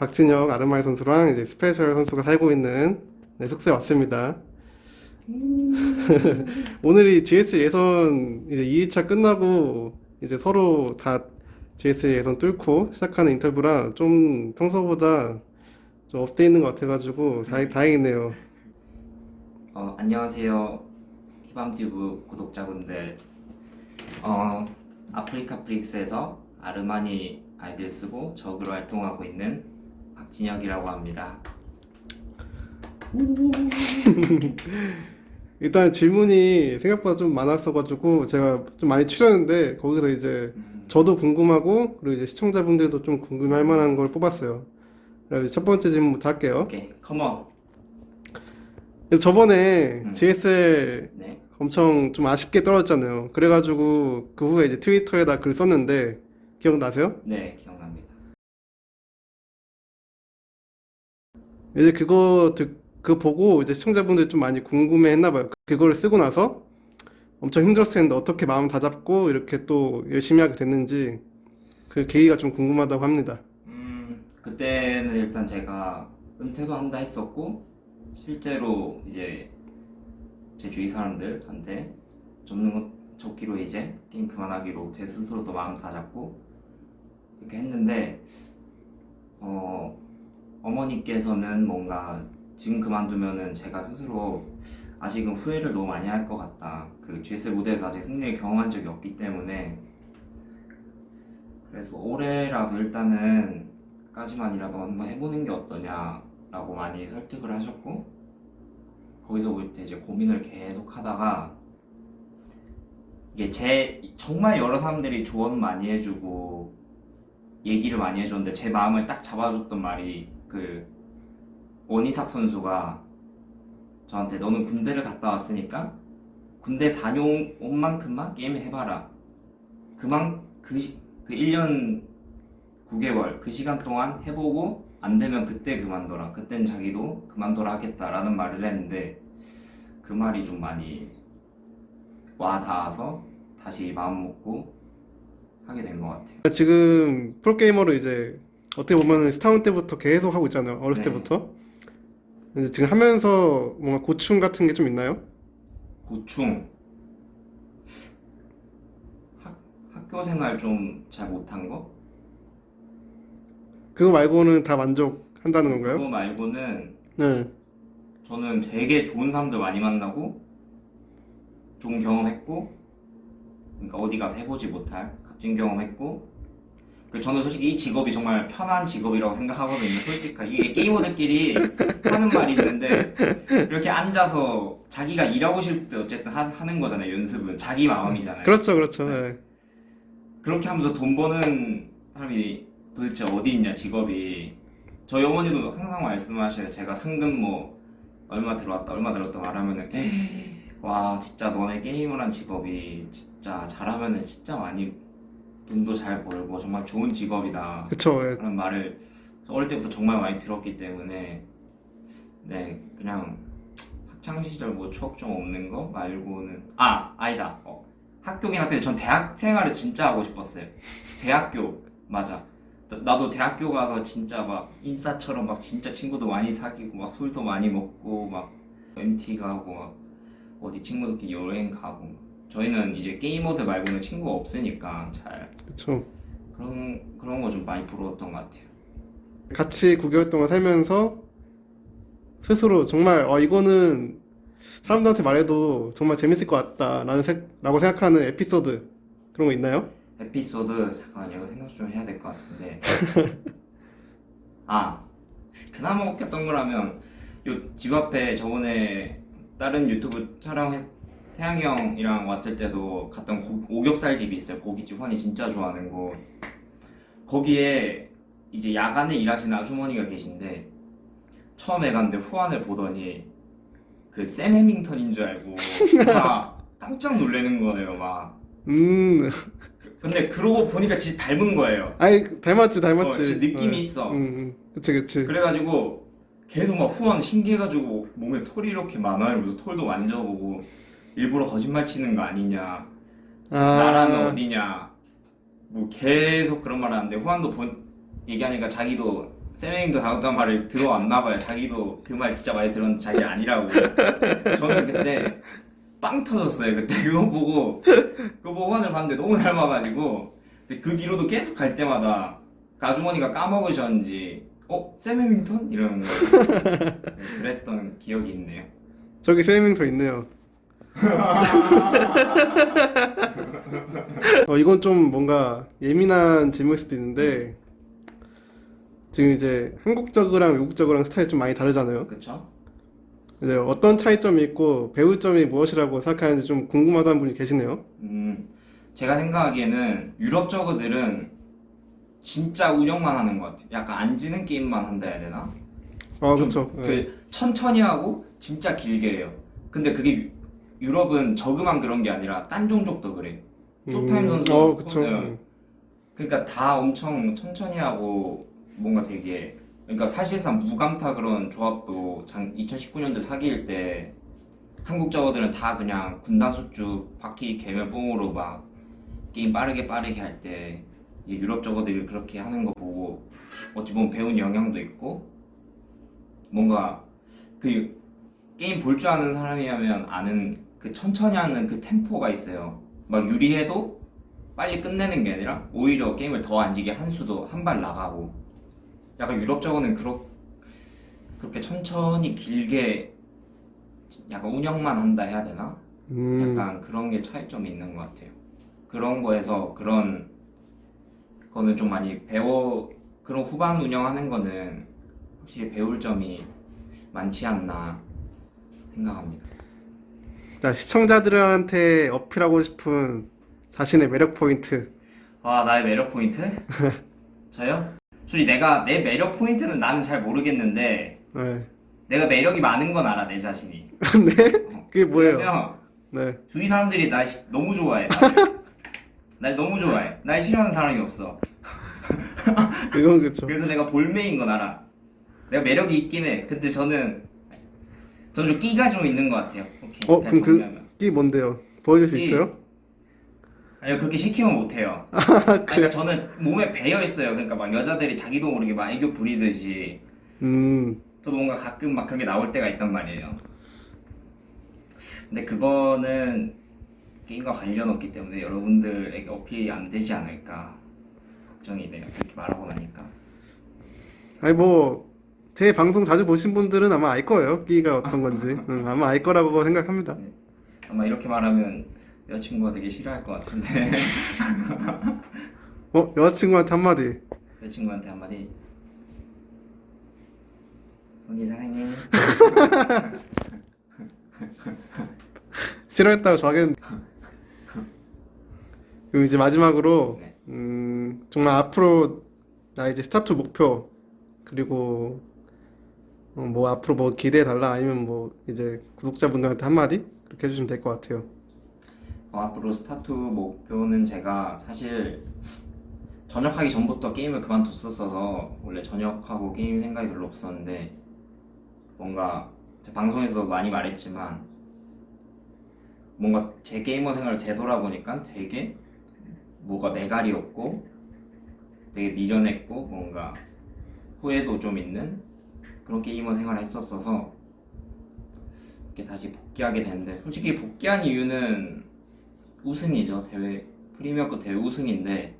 박진혁 아르마이 선수랑 이제 스페셜 선수가 살고 있는 숙소에 왔습니다. 오늘이 GS 예선 이제 2일차 끝나고 이제 서로 다 GS 예선 뚫고 시작하는 인터뷰라 좀 평소보다 좀 업돼 있는 것 같아가지고 다행이네요. 안녕하세요. 히밤튜브 구독자분들. 아프리카 프릭스에서 아르마니 아이디를 쓰고 적으로 활동하고 있는 박진혁이라고 합니다. 일단 질문이 생각보다 좀 많았어가지고 제가 좀 많이 추렸는데 거기서 이제 저도 궁금하고 그리고 이제 시청자분들도 좀 궁금할 만한 걸 뽑았어요. 그래서 첫 번째 질문부터 할게요. 오케이, 컴온. 그래서 저번에 GSL 네. 엄청 좀 아쉽게 떨어졌잖아요. 그래가지고 그 후에 이제 트위터에다 글 썼는데 기억나세요? 네, 기억납니다. 이제 그거 보고 이제 시청자분들이 좀 많이 궁금해했나 봐요. 그거를 쓰고 나서 엄청 힘들었을 텐데 어떻게 마음 다잡고 이렇게 또 열심히 하게 됐는지 그 계기가 좀 궁금하다고 합니다. 그때는 일단 제가 은퇴도 한다 했었고 실제로 이제 제 주위 사람들한테 접기로 이제 게임 그만하기로 제 스스로도 마음 다잡고 이렇게 했는데 어머니께서는 뭔가 지금 그만두면은 제가 스스로 아직은 후회를 너무 많이 할 것 같다. 그 GS 무대에서 아직 승리를 경험한 적이 없기 때문에 그래서 올해라도 일단은 까지만이라도 한번 해보는 게 어떠냐라고 많이 설득을 하셨고 거기서부터 이제 고민을 계속 하다가 이게 정말 여러 사람들이 조언 많이 해주고 얘기를 많이 해줬는데 제 마음을 딱 잡아줬던 말이 그 원희삭 선수가 저한테 너는 군대를 갔다 왔으니까 군대 다녀온 만큼만 게임 해봐라. 그 1년 9개월 그 시간 동안 해보고 안 되면 그때 그만둬라. 그땐 자기도 그만둬라 하겠다라는 말을 했는데 그 말이 좀 많이 와닿아서 다시 마음 먹고 하게 된 것 같아요. 지금 프로게이머로 이제 어떻게 보면 스타운 때부터 계속 하고 있잖아요. 어렸을 네. 때부터. 근데 지금 하면서 뭔가 고충 같은 게 좀 있나요? 고충 학교 생활 좀 잘 못한 거? 그거 말고는 다 만족한다는 건가요? 그거 말고는 네. 저는 되게 좋은 사람들 많이 만나고 좋은 경험했고 그러니까 어디 가서 해보지 못할 값진 경험했고 저는 솔직히 이 직업이 정말 편한 직업이라고 생각하거든요. 솔직하게 이게 게이머들끼리 하는 말이 있는데 이렇게 앉아서 자기가 일하고 싶을 때 어쨌든 하는 거잖아요. 연습은 자기 마음이잖아요. 그렇죠, 그렇죠. 네. 그렇게 하면서 돈 버는 사람이 도대체 어디 있냐 직업이. 저희 어머니도 항상 말씀하셔요. 제가 상금 뭐 얼마 들어왔다 얼마 들어왔다 말하면은 와 진짜 너네 게이머란 직업이 진짜 잘하면은 진짜 많이 돈도 잘 벌고 정말 좋은 직업이다 그쵸. 예. 그런 말을 어릴 때부터 정말 많이 들었기 때문에 네 그냥 학창 시절 뭐 추억 좀 없는 거 말고는 아니다 학교긴 한데 전 대학 생활을 진짜 하고 싶었어요. 대학교 맞아. 나도 대학교 가서 진짜 막 인싸처럼 막 진짜 친구도 많이 사귀고 막 술도 많이 먹고 막 MT 가고 막 어디 친구들끼리 여행 가고 저희는 이제 게이머들 말고는 친구가 없으니까 잘 그쵸. 그런 거 좀 많이 부러웠던 것 같아요. 같이 9개월 동안 살면서 스스로 정말 이거는 사람들한테 말해도 정말 재밌을 것 같다라는 라고 생각하는 에피소드 그런 거 있나요? 에피소드 잠깐 이거 생각 좀 해야 될 것 같은데 그나마 웃겼던 거라면 요 집 앞에 저번에 다른 유튜브 촬영해 태양이 형이랑 왔을 때도 갔던 오겹살 집이 있어요. 고깃집 환이 진짜 좋아하는 곳. 거기에 이제 야간에 일하시는 아주머니가 계신데 처음에 갔는데 후안을 보더니 그 샘 해밍턴인 줄 알고 막 깜짝 놀라는 거예요. 막 근데 그러고 보니까 진짜 닮은 거예요. 아이, 닮았지. 진짜 느낌이 있어. 그치. 그래가지고 계속 막 후원 신기해가지고 몸에 털이 이렇게 많아 이러면서 털도 만져보고 일부러 거짓말 치는 거 아니냐 나라는 어디냐 뭐 계속 그런 말 하는데 후안도 얘기하니까 자기도 세명도 잘못한 말을 들어왔나 봐요. 자기도 그 말 진짜 많이 들었는데 자기 아니라고. 저는 그때 빵 터졌어요. 그때 그거 보고 화를 봤는데 너무 닮아가지고. 근데 그 뒤로도 계속 갈 때마다 그 아주머니가 까먹으셨는지 샘 해밍턴? 이러는 거예요. 네, 그랬던 기억이 있네요. 저기 세 명 더 있네요. 이건 좀 뭔가 예민한 질문일 수도 있는데 지금 이제 한국적이랑 외국적이랑 스타일이 좀 많이 다르잖아요. 그쵸? 이제 어떤 차이점이 있고 배울 점이 무엇이라고 생각하는지 좀 궁금하다는 분이 계시네요. 제가 생각하기에는 유럽 저그들은 진짜 운영만 하는 것 같아요. 약간 앉는 게임만 한다 해야 되나? 아, 좀 그렇죠. 천천히 하고 진짜 길게 해요. 근데 그게 유럽은 저그만 그런 게 아니라 딴 종족도 그래. 쇼타임 선수. 그쵸. 네. 그러니까 다 엄청 천천히 하고 뭔가 되게 그러니까 사실상 무감타 그런 조합도 2019년도 사기일 때 한국 저거들은 다 그냥 군단 수축 바퀴 개면 뽕으로 막 게임 빠르게 할 때 이제 유럽 저거들이 그렇게 하는 거 보고 어찌 보면 배운 영향도 있고 뭔가 그 게임 볼 줄 아는 사람이라면 아는 그 천천히 하는 그 템포가 있어요. 막 유리해도 빨리 끝내는 게 아니라 오히려 게임을 더 안 지게 한 수도 한 발 나가고 약간 유럽 저거는 그렇게 천천히 길게 약간 운영만 한다 해야 되나? 약간 그런 게 차이점이 있는 것 같아요. 그런 거에서 그런 거는 좀 많이 그런 후반 운영하는 거는 확실히 배울 점이 많지 않나 생각합니다. 자, 시청자들한테 어필하고 싶은 자신의 매력 포인트. 와, 나의 매력 포인트? 저요? 솔직히 내 매력 포인트는 나는 잘 모르겠는데 네. 내가 매력이 많은 건 알아, 내 자신이. 네? 그게 뭐예요? 왜냐면 네. 주위 사람들이 날 너무 좋아해. 날 너무 좋아해. 날 싫어하는 사람이 없어. 이건 그쵸. 그래서 내가 볼매인 건 알아. 내가 매력이 있긴 해. 근데 저는 좀 끼가 좀 있는 것 같아요. 오케이. 그럼 그냥 정리하면. 그게 뭔데요? 보여줄 수 끼. 있어요? 아니요, 그렇게 시키면 못해요. 그래. 그러니까 저는 몸에 배어 있어요. 그러니까 막 여자들이 자기도 모르게 막 애교 부리듯이 저도 뭔가 가끔 막 그런 게 나올 때가 있단 말이에요. 근데 그거는 게임과 관련 없기 때문에 여러분들에게 어필이 안 되지 않을까 걱정이 돼요. 그렇게 말하고 나니까. 아니 뭐 제 방송 자주 보신 분들은 아마 알 거예요. 끼가 어떤 건지. 아마 알 거라고 생각합니다. 아마 이렇게 말하면 여자친구가 되게 싫어할 것 같은데 여자친구한테 한마디. 여자친구한테 한마디 언니 사랑해. 싫어했다고 좋아하겠는데. 그럼 이제 마지막으로 네. 정말 앞으로 나 이제 스타트 목표 그리고 뭐 앞으로 뭐 기대해 달라 아니면 뭐 이제 구독자분들한테 한마디 그렇게 해주시면 될 것 같아요. 앞으로 스타트 목표는 제가 사실 전역하기 전부터 게임을 그만뒀었어서 원래 전역하고 게임 생각이 별로 없었는데 뭔가 제 방송에서도 많이 말했지만 뭔가 제 게이머 생활을 되돌아보니까 되게 뭐가 매갈이 없고 되게 미련했고 뭔가 후회도 좀 있는 그런 게이머 생활을 했었어서 이렇게 다시 복귀하게 됐는데 솔직히 복귀한 이유는 우승이죠. 대회 프리미어급 대회 우승인데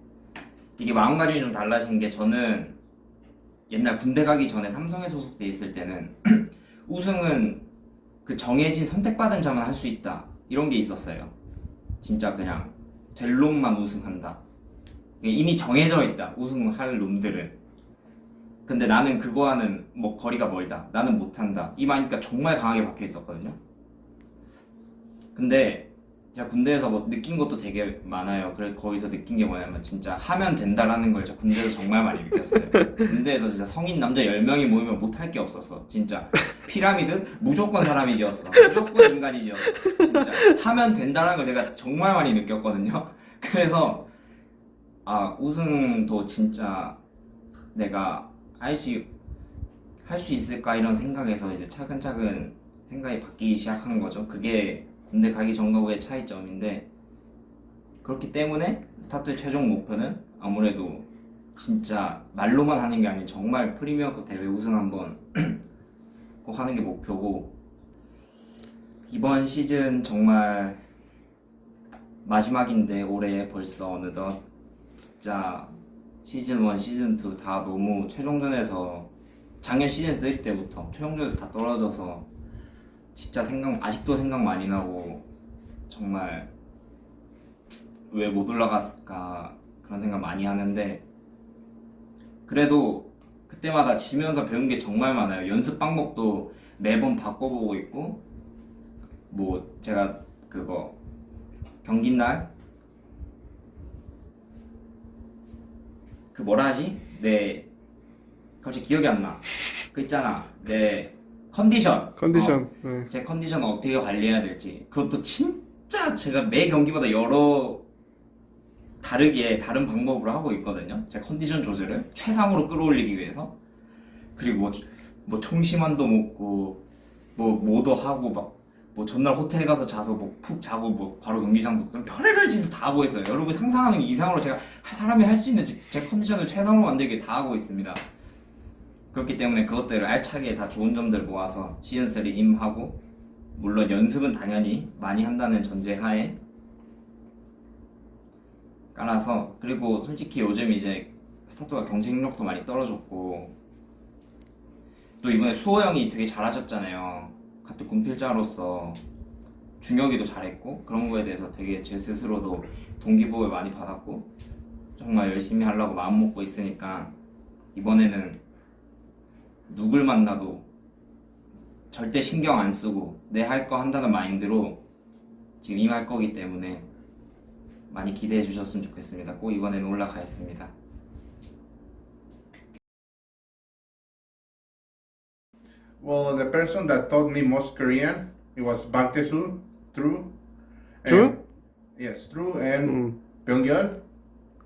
이게 마음가짐이 좀 달라진 게 저는 옛날 군대 가기 전에 삼성에 소속돼 있을 때는 우승은 그 정해진 선택받은 자만 할 수 있다 이런 게 있었어요. 진짜 그냥 될 놈만 우승한다. 이미 정해져 있다 우승할 놈들은. 근데 나는 그거와는 뭐 거리가 멀다. 나는 못한다. 이 마인드가 정말 강하게 박혀 있었거든요. 근데 제가 군대에서 뭐 느낀 것도 되게 많아요. 그래 거기서 느낀 게 뭐냐면 진짜 하면 된다라는 걸 제가 군대에서 정말 많이 느꼈어요. 군대에서 진짜 성인 남자 10명이 모이면 못할 게 없었어. 진짜 피라미드 무조건 사람이지였어. 무조건 인간이지였어. 진짜 하면 된다라는 걸 제가 정말 많이 느꼈거든요. 그래서 우승도 진짜 내가 할 수 있을까 이런 생각에서 이제 차근차근 생각이 바뀌기 시작한 거죠. 그게 군대 가기 전과 후의 차이점인데 그렇기 때문에 스타트의 최종 목표는 아무래도 진짜 말로만 하는 게 아닌 정말 프리미어급 대회 우승 한번 꼭 하는 게 목표고, 이번 시즌 정말 마지막인데 올해 벌써 어느덧 진짜 시즌 1, 시즌 2 다 너무 최종전에서 작년 시즌 3 때부터 최종전에서 다 떨어져서 진짜 아직도 생각 많이 나고 정말 왜 못 올라갔을까 그런 생각 많이 하는데, 그래도 그때마다 지면서 배운 게 정말 많아요. 연습 방법도 매번 바꿔보고 있고, 뭐 제가 그거 경기 날 그 뭐라 하지? 갑자기 기억이 안 나. 그 있잖아. 내 컨디션. 네. 제 컨디션을 어떻게 관리해야 될지. 그것도 진짜 제가 매 경기마다 다른 방법으로 하고 있거든요. 제 컨디션 조절을 최상으로 끌어올리기 위해서. 그리고 뭐 청심환도 먹고 뭐도 하고 뭐 전날 호텔 가서 자서 뭐 푹 자고 뭐 바로 경기장도 별의별 짓을 다 하고 있어요. 여러분 상상하는 이상으로 제가 사람이 할 수 있는 제 컨디션을 최상으로 만들기 다 하고 있습니다. 그렇기 때문에 그것들을 알차게 다 좋은 점들 모아서 시즌3 임하고, 물론 연습은 당연히 많이 한다는 전제하에 깔아서, 그리고 솔직히 요즘 이제 스타트가 경쟁력도 많이 떨어졌고, 또 이번에 수호 형이 되게 잘하셨잖아요. 같은 군필자로서 중혁이도 잘했고, 그런 거에 대해서 되게 제 스스로도 동기부여를 많이 받았고 정말 열심히 하려고 마음 먹고 있으니까, 이번에는 누굴 만나도 절대 신경 안 쓰고 내 할 거 한다는 마인드로 지금 임할 거기 때문에 많이 기대해 주셨으면 좋겠습니다. 꼭 이번에는 올라가겠습니다. Well, the person that taught me most Korean, it was Bang Tae-soo, True. True? Yes, True and 음. Byung-yeol.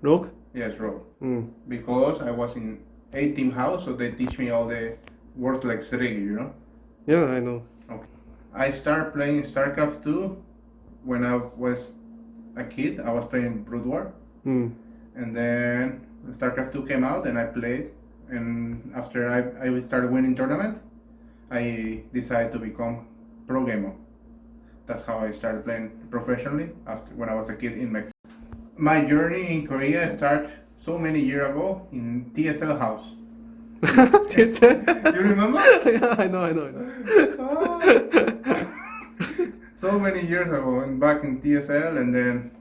록? Yes, Ro. 음. Because I was in A-team house, so they teach me all the words like Seregi, you know. Yeah, I know. I started playing StarCraft 2 when I was a kid. I was playing Brood War. 음. And then StarCraft 2 came out and I played. And after I started winning tournament, I decided to become pro gamer. That's how I started playing professionally after when I was a kid in Mexico. My journey in Korea started so many years ago in TSL house. You remember? Yeah, I know. So many years ago, and back in TSL, and then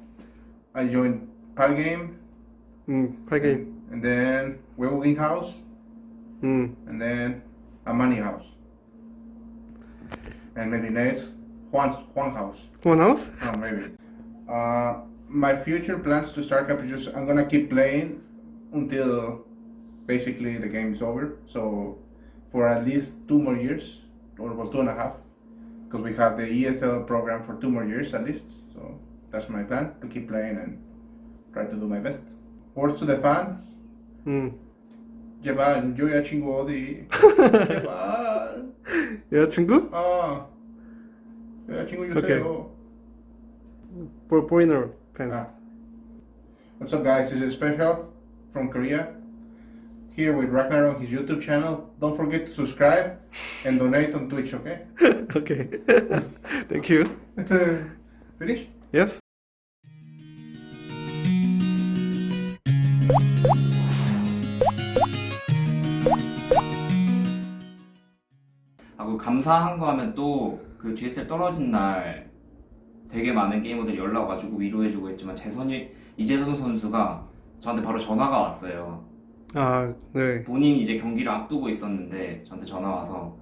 I joined PAL Game, 8게임. and then Wewing House, and then Amani House, and maybe next Juan House. One house? Oh, maybe. My future plans to StarCraft is just I'm gonna keep playing until basically the game is over. So for at least 2 more years, or well, 2.5, because we have the ESL program for 2 more years at least. So that's my plan, to keep playing and try to do my best. Words to the fans. 제발 여자친구 어디? 제발. 여자친구? 여자친구 주세요. Foreigner fans. What's up, guys? This is Special from Korea. Here with Ragnar on his YouTube channel. Don't forget to subscribe and donate on Twitch, okay? Okay. Thank you. Finish? Yes? 그 감사한 거 하면 또 그 GSL 떨어진 날 되게 많은 게이머들이 연락 와가지고 위로해주고 했지만 이재선 선수가 저한테 바로 전화가 왔어요. 아, 네. 본인이 이제 경기를 앞두고 있었는데 저한테 전화 와서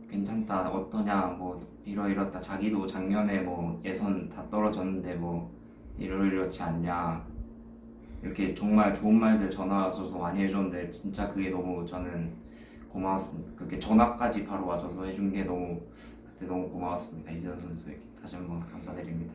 괜찮다, 어떠냐, 뭐 이러이렇다, 자기도 작년에 뭐 예선 다 떨어졌는데 뭐 이러이렇지 않냐, 이렇게 정말 좋은 말들 전화 와서 많이 해줬는데 진짜 그게 너무 저는 고마웠습니다. 그렇게 전화까지 바로 와줘서 해준 게 그때 너무 고마웠습니다. 이재선 선수에게 다시 한번 감사드립니다.